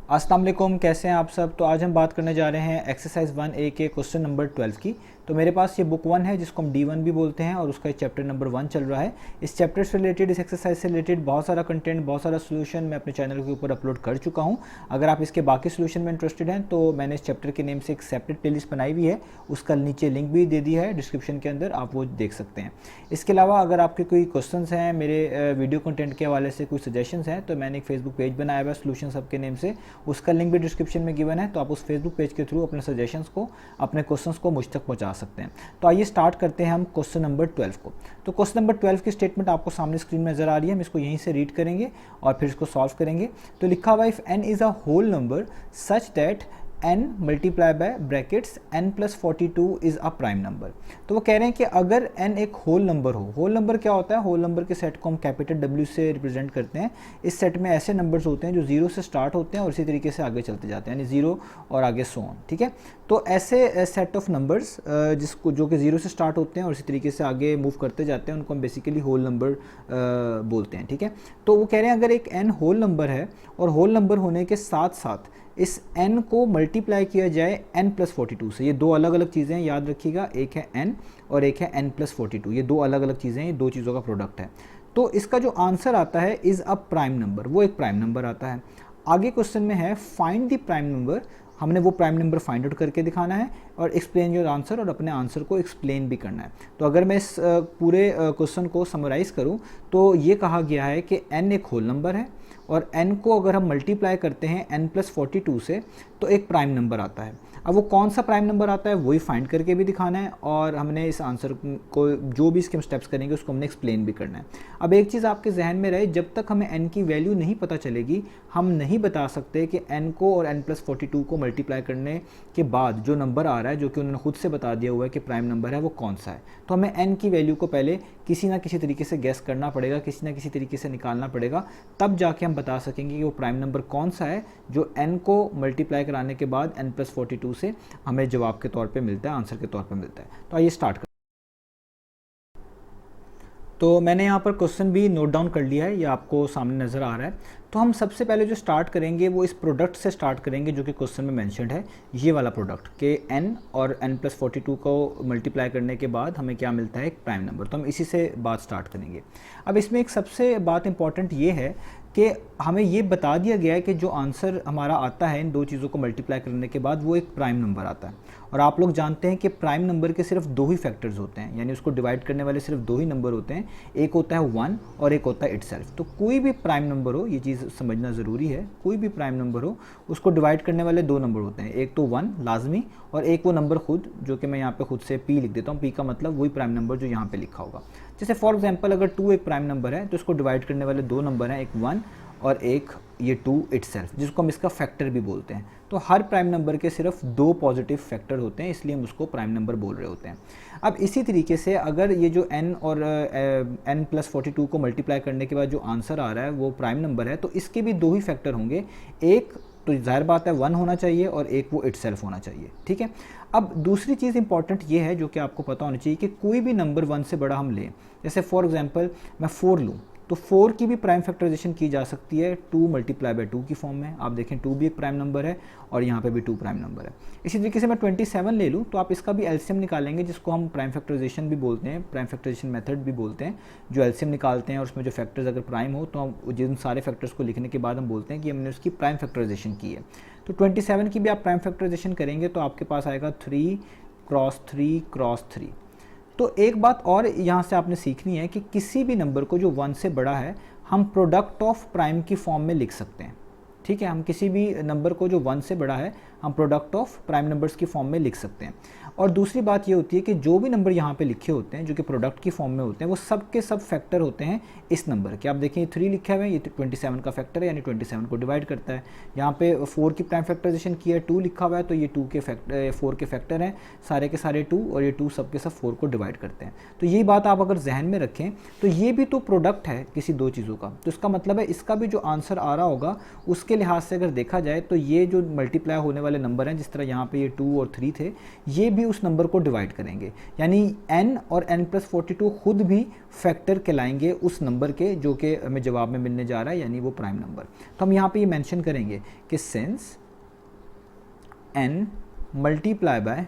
अस्सलाम वालेकुम, कैसे हैं आप सब। तो आज हम बात करने जा रहे हैं एक्सरसाइज 1A के क्वेश्चन नंबर 12 की। तो मेरे पास ये बुक 1 है जिसको हम D1 भी बोलते हैं और उसका चैप्टर नंबर 1 चल रहा है। इस चैप्टर से रिलेटेड, इस एक्सरसाइज से रिलेटेड बहुत सारा कंटेंट, बहुत सारा सोल्यूशन मैं अपने चैनल के ऊपर अपलोड कर चुका हूँ। अगर आप इसके बाकी सोल्यूशन में इंटरेस्टेड हैं तो मैंने इस चैप्टर के नेम से एक सेपरेट प्लेलिस्ट बनाई हुई है, उसका नीचे लिंक भी दे दिया है डिस्क्रिप्शन के अंदर, आप वो देख सकते हैं। इसके अलावा अगर आपके कोई क्वेश्चंस हैं, मेरे वीडियो कंटेंट के हवाले से कोई सजेशंस हैं, तो मैंने एक फेसबुक पेज बनाया हुआ है सोल्यूशन सब के नेम से, उसका लिंक भी डिस्क्रिप्शन में गिवन है। तो आप उस फेसबुक पेज के थ्रू अपने सजेशंस को, अपने क्वेश्चंस को मुझ तक पहुंचा सकते हैं। तो आइए स्टार्ट करते हैं हम क्वेश्चन नंबर 12 को। तो क्वेश्चन नंबर 12 की स्टेटमेंट आपको सामने स्क्रीन में नजर आ रही है, हम इसको यहीं से रीड करेंगे और फिर इसको सॉल्व करेंगे। तो लिखा हुआ if n is a whole number such that n multiply by brackets n plus 42 is a prime number. तो वो कह रहे हैं कि अगर n एक होल नंबर हो, होल नंबर क्या होता है, होल नंबर के सेट को हम कैपिटल W से रिप्रेजेंट करते हैं। इस सेट में ऐसे नंबर्स होते हैं जो 0 से स्टार्ट होते हैं और इसी तरीके से आगे चलते जाते हैं, यानी 0 और आगे सो ऑन। ठीक है, तो ऐसे सेट ऑफ नंबर्स जिसको जो कि 0 से स्टार्ट होते हैं और इसी तरीके से आगे मूव करते जाते हैं, उनको हम बेसिकली होल नंबर बोलते हैं। ठीक है, तो वो कह रहे हैं अगर एक n होल नंबर है और होल नंबर होने के साथ साथ इस n को मल्टीप्लाई किया जाए n प्लस 42 से। ये दो अलग अलग चीज़ें हैं, याद रखिएगा, एक है n और एक है n प्लस 42। ये दो अलग अलग चीज़ें हैं, ये दो चीज़ों का प्रोडक्ट है। तो इसका जो आंसर आता है इज़ अ प्राइम नंबर, वो एक प्राइम नंबर आता है। आगे क्वेश्चन में है फाइंड द प्राइम नंबर, हमने वो प्राइम नंबर फाइंड आउट करके दिखाना है और एक्सप्लेन योर आंसर, और अपने आंसर को एक्सप्लेन भी करना है। तो अगर मैं इस पूरे क्वेश्चन को समराइज़ करूं तो ये कहा गया है कि n एक होल नंबर है और n को अगर हम मल्टीप्लाई करते हैं n प्लस 42 से तो एक प्राइम नंबर आता है। अब वो कौन सा प्राइम नंबर आता है वही फाइंड करके भी दिखाना है और हमने इस आंसर को, जो भी इसके हम स्टेप्स करेंगे उसको हमने एक्सप्लेन भी करना है। अब एक चीज़ आपके जहन में रहे, जब तक हमें n की वैल्यू नहीं पता चलेगी हम नहीं बता सकते कि n को और n प्लस 42 को मल्टीप्लाई करने के बाद जो नंबर आ रहा है, जो कि उन्होंने खुद से बता दिया हुआ है कि प्राइम नंबर है, वो कौन सा है। तो हमें n की वैल्यू को पहले किसी ना किसी तरीके से गेस करना पड़ेगा, किसी ना किसी तरीके से निकालना पड़ेगा, तब जाके हम बता सकेंगे कि वो प्राइम नंबर कौन सा है जो n को मल्टीप्लाई कराने के बाद n प्लस 42 से हमें जवाब के तौर पे मिलता है, आंसर के तौर पे मिलता है। तो आइए स्टार्ट कर। तो मैंने यहाँ पर क्वेश्चन भी नोट डाउन कर लिया है, ये आपको सामने नज़र आ रहा है। तो हम सबसे पहले जो स्टार्ट करेंगे वो इस प्रोडक्ट से स्टार्ट करेंगे जो कि क्वेश्चन में मेंशन्ड है, ये वाला प्रोडक्ट के n और n प्लस 42 को मल्टीप्लाई करने के बाद हमें क्या मिलता है, एक प्राइम नंबर। तो हम इसी से बात स्टार्ट करेंगे। अब इसमें एक सबसे बात इंपॉर्टेंट ये है कि हमें ये बता दिया गया है कि जो आंसर हमारा आता है इन दो चीज़ों को मल्टीप्लाई करने के बाद वो एक प्राइम नंबर आता है। और आप लोग जानते हैं कि प्राइम नंबर के सिर्फ दो ही फैक्टर्स होते हैं, यानी उसको डिवाइड करने वाले सिर्फ दो ही नंबर होते हैं, एक होता है 1 और एक होता है इटसेल्फ। तो कोई भी प्राइम नंबर हो, ये चीज़ समझना ज़रूरी है, कोई भी प्राइम नंबर हो उसको डिवाइड करने वाले दो नंबर होते हैं, एक तो 1 लाजमी और एक वो नंबर खुद, जो कि मैं यहाँ पे खुद से p लिख देता हूँ। p का मतलब वही प्राइम नंबर जो यहाँ पे लिखा होगा। जैसे फॉर एग्जांपल अगर 2 एक प्राइम नंबर है तो इसको डिवाइड करने वाले दो नंबर हैं, एक 1 और एक ये 2 इटसेल्फ, जिसको हम इसका फैक्टर भी बोलते हैं। तो हर प्राइम नंबर के सिर्फ दो पॉजिटिव फैक्टर होते हैं, इसलिए हम उसको प्राइम नंबर बोल रहे होते हैं। अब इसी तरीके से अगर ये जो n और n प्लस 42 को मल्टीप्लाई करने के बाद जो आंसर आ रहा है वो प्राइम नंबर है, तो इसके भी दो ही फैक्टर होंगे, एक तो जाहिर बात है 1 होना चाहिए और एक वो इटसेल्फ होना चाहिए। ठीक है, अब दूसरी चीज़ इंपॉर्टेंट ये है जो कि आपको पता होना चाहिए कि कोई भी नंबर 1 से बड़ा हम लें, जैसे फॉर एग्जांपल मैं 4 लूँ तो 4 की भी प्राइम फैक्टराइजेशन की जा सकती है 2 मल्टीप्लाई बाय 2 की फॉर्म में। आप देखें 2 भी एक प्राइम नंबर है और यहाँ पे भी 2 प्राइम नंबर है। इसी तरीके से मैं 27 ले लूँ तो आप इसका भी एलसीएम निकालेंगे, जिसको हम प्राइम फैक्टराइजेशन भी बोलते हैं, प्राइम फैक्टराइजेशन मेथड भी बोलते हैं, जो एलसीएम निकालते हैं और उसमें जो फैक्टर्स अगर प्राइम हो तो हम जिन सारे फैक्टर्स को लिखने के बाद हम बोलते हैं कि हमने उसकी प्राइम फैक्टराइजेशन की है। तो 27 की भी आप प्राइम फैक्टराइजेशन करेंगे तो आपके पास आएगा 3 क्रॉस 3 क्रॉस 3। तो एक बात और यहाँ से आपने सीखनी है कि किसी भी नंबर को जो 1 से बड़ा है हम प्रोडक्ट ऑफ प्राइम की फॉर्म में लिख सकते हैं। ठीक है, हम किसी भी नंबर को जो 1 से बड़ा है हम प्रोडक्ट ऑफ प्राइम नंबर्स की फॉर्म में लिख सकते हैं। और दूसरी बात ये होती है कि जो भी नंबर यहाँ पे लिखे होते हैं जो कि प्रोडक्ट की फॉर्म में होते हैं वो सब के सब फैक्टर होते हैं इस नंबर के। आप देखें 3 लिखा हुआ है, ये 27 का फैक्टर है, यानी 27 को डिवाइड करता है। यहाँ पे 4 की प्राइम फैक्टराइजेशन की है, 2 लिखा हुआ है तो ये 4 के फैक्टर हैं, सारे के सारे 2 और ये 2 सब के सब 4 को डिवाइड करते हैं। तो ये बात आप अगर जहन में रखें तो ये भी तो प्रोडक्ट है किसी दो चीज़ों का, तो इसका मतलब है इसका भी जो आंसर आ रहा होगा उसके लिहाज से अगर देखा जाए तो ये जो मल्टीप्लाई होने वाले वाले नंबर हैं, जिस तरह यहाँ पे ये 2 और 3 थे, ये भी उस नंबर को डिवाइड करेंगे, यानी n और n+42 खुद भी फैक्टर कहलाएंगे उस नंबर के जो कि हमें जवाब में मिलने जा रहा है, यानी वो प्राइम नंबर। तो हम यहाँ पे ये मेंशन करेंगे कि since n multiply bye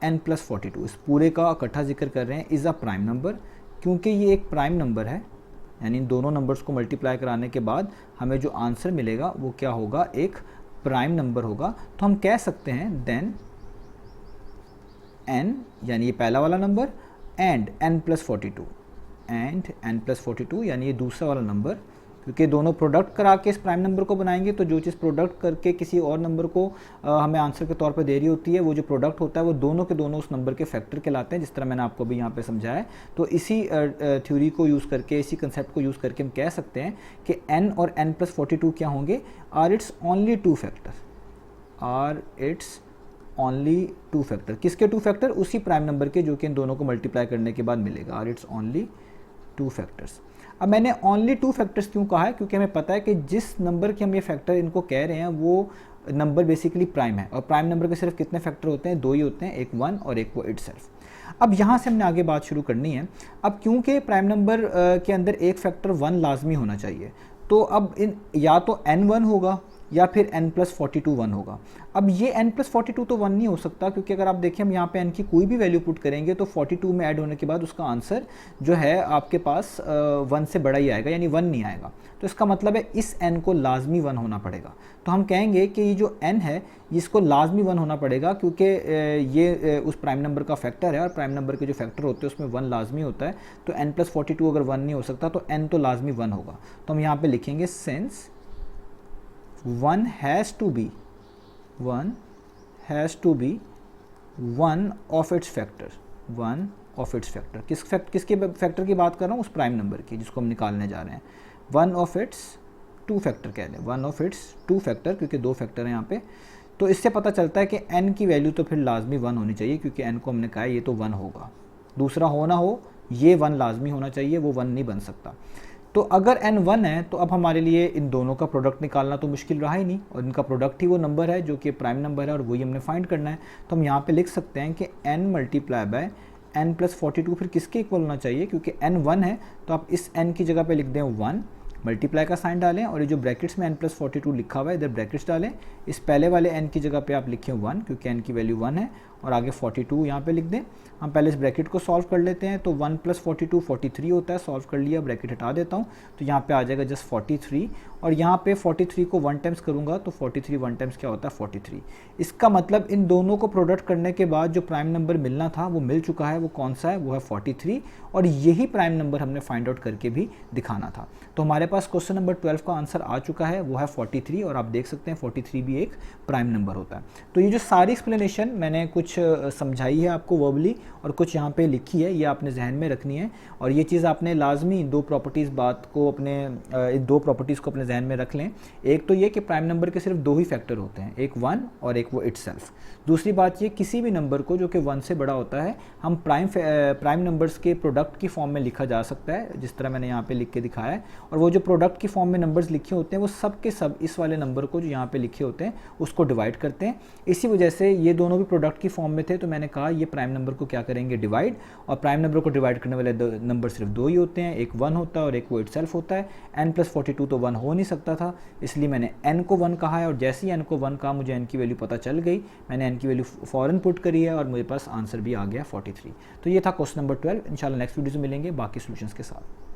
n+42, इस पूरे का इकट्ठा जिक्र कर रहे हैं, इज़ अ प्राइम नंबर, क्योंकि ये एक प्राइम नंबर है, यानी इन दोनों नंबर्स को मल्टीप्लाई कराने के बाद हमें जो आंसर मिलेगा वो क्या होगा, एक प्राइम नंबर होगा। तो हम कह सकते हैं देन n, यानी ये पहला वाला number, and n+42, and n+42 यानी ये दूसरा वाला नंबर, क्योंकि दोनों प्रोडक्ट करा के इस प्राइम नंबर को बनाएंगे, तो जो चीज़ प्रोडक्ट करके किसी और नंबर को हमें आंसर के तौर पे दे रही होती है, वो जो प्रोडक्ट होता है वो दोनों के दोनों उस नंबर के फैक्टर कहलाते हैं, जिस तरह मैंने आपको अभी यहाँ पे समझाया है। तो इसी थ्योरी को यूज़ करके, इसी कंसेप्ट को यूज़ करके हम कह सकते हैं कि n और n+42 क्या होंगे, are its only two factor, are its only two factor. किसके टू फैक्टर, उसी प्राइम नंबर के जो कि इन दोनों को मल्टीप्लाई करने के बाद मिलेगा, are its only two factors. अब मैंने ओनली टू फैक्टर्स क्यों कहा है, क्योंकि हमें पता है कि जिस नंबर के हम ये फैक्टर इनको कह रहे हैं वो नंबर बेसिकली प्राइम है, और प्राइम नंबर के सिर्फ कितने फैक्टर होते हैं, 2 ही होते हैं, एक 1 और एक वो इटसेल्फ। अब यहाँ से हमने आगे बात शुरू करनी है। अब क्योंकि प्राइम नंबर के अंदर एक फैक्टर 1 लाजमी होना चाहिए, तो अब या तो n1 होगा या फिर n+42 1 होगा। अब ये n+42 तो 1 नहीं हो सकता, क्योंकि अगर आप देखें हम यहाँ पे n की कोई भी वैल्यू पुट करेंगे तो 42 में ऐड होने के बाद उसका आंसर जो है आपके पास 1 से बड़ा ही आएगा, यानी 1 नहीं आएगा। तो इसका मतलब है इस n को लाजमी 1 होना पड़ेगा। तो हम कहेंगे कि ये जो n है इसको लाजमी 1 होना पड़ेगा, क्योंकि ये उस प्राइम नंबर का फैक्टर है, और प्राइम नंबर के जो फैक्टर होते हैं उसमें 1 लाजमी होता है। तो n+42 अगर 1 नहीं हो सकता तो n तो लाजमी 1 होगा। तो हम यहाँ पर लिखेंगे since 1 has to be one of its factor, one of its factor। किसके फैक्टर की बात कर रहा हूँ, उस प्राइम नंबर की जिसको हम निकालने जा रहे हैं। One of its two factor कह दें, one of its two factor, क्योंकि 2 फैक्टर हैं यहाँ पे। तो इससे पता चलता है कि n की वैल्यू तो फिर लाजमी 1 होनी चाहिए, क्योंकि n को हमने कहा है ये तो 1 होगा, दूसरा हो ना हो ये 1 लाजमी होना चाहिए, वो 1 नहीं बन सकता। तो अगर n 1 है तो अब हमारे लिए इन दोनों का प्रोडक्ट निकालना तो मुश्किल रहा ही नहीं, और इनका प्रोडक्ट ही वो नंबर है जो कि प्राइम नंबर है, और वही हमने फाइंड करना है। तो हम यहाँ पे लिख सकते हैं कि n मल्टीप्लाई बाय n+42 फिर किसके इक्वल होना चाहिए, क्योंकि n 1 है तो आप इस n की जगह पे लिख दें 1, मल्टीप्लाई का साइन डालें, और ये जो ब्रैकेट्स में n+42 लिखा हुआ है इधर ब्रैकेट्स डालें। इस पहले वाले n की जगह पे आप लिखें 1, क्योंकि n की वैल्यू 1 है, और आगे 42 यहाँ पे लिख दें। हम पहले इस ब्रैकेट को सॉल्व कर लेते हैं। तो 1+42 43 होता है, सॉल्व कर लिया, ब्रैकेट हटा देता हूँ, तो यहाँ पे आ जाएगा जस्ट 43, और यहाँ पे 43 को 1 टाइम्स करूँगा तो 43 1 टाइम्स क्या होता है 43। इसका मतलब इन दोनों को प्रोडक्ट करने के बाद जो प्राइम नंबर मिलना था वो मिल चुका है। वो कौन सा है, वो है 43, और यही प्राइम नंबर हमने फाइंड आउट करके भी दिखाना था। तो हमारे पास क्वेश्चन नंबर 12 का आंसर आ चुका है, वो है 43, और आप देख सकते हैं 43 भी एक प्राइम नंबर होता है। तो ये जो सारी एक्सप्लेनेशन मैंने कुछ समझाई है आपको वर्बली, और कुछ यहाँ पे लिखी है, ये आपने जहन में रखनी है, और ये चीज़ आपने लाजमी 2 प्रॉपर्टीज़ बात को अपने 2 प्रॉपर्टीज़ को अपने जहन में रख लें। एक तो ये कि प्राइम नंबर के सिर्फ 2 ही फैक्टर होते हैं, एक 1 और एक वो इटसेल्फ। दूसरी बात ये, किसी भी नंबर को जो कि 1 से बड़ा होता है हम प्राइम नंबर्स के प्रोडक्ट की फॉर्म में लिखा जा सकता है, जिस तरह मैंने यहाँ पे लिख के दिखाया है। और वो जो प्रोडक्ट की फॉर्म में नंबर्स लिखे होते हैं वो सब के सब इस वाले नंबर को जो यहाँ पे लिखे होते हैं उसको डिवाइड करते हैं। इसी वजह से ये दोनों भी प्रोडक्ट की फॉर्म में थे, तो मैंने कहा ये प्राइम नंबर को क्या करेंगे, डिवाइड। और प्राइम नंबर को डिवाइड करने वाले नंबर सिर्फ 2 ही होते हैं, एक 1 होता है और एक वो इटसेल्फ होता है। n+42 तो 1 हो नहीं सकता था, इसलिए मैंने n को 1 कहा है, और जैसे ही n को 1 कहा मुझे n की वैल्यू पता चल गई, मैंने n की वैल्यू फ़ौरन पुट करी है, और मेरे पास आंसर भी आ गया 43। तो ये था क्वेश्चन नंबर 12। इंशाल्लाह नेक्स्ट वीडियो से मिलेंगे बाकी सॉल्यूशंस के साथ।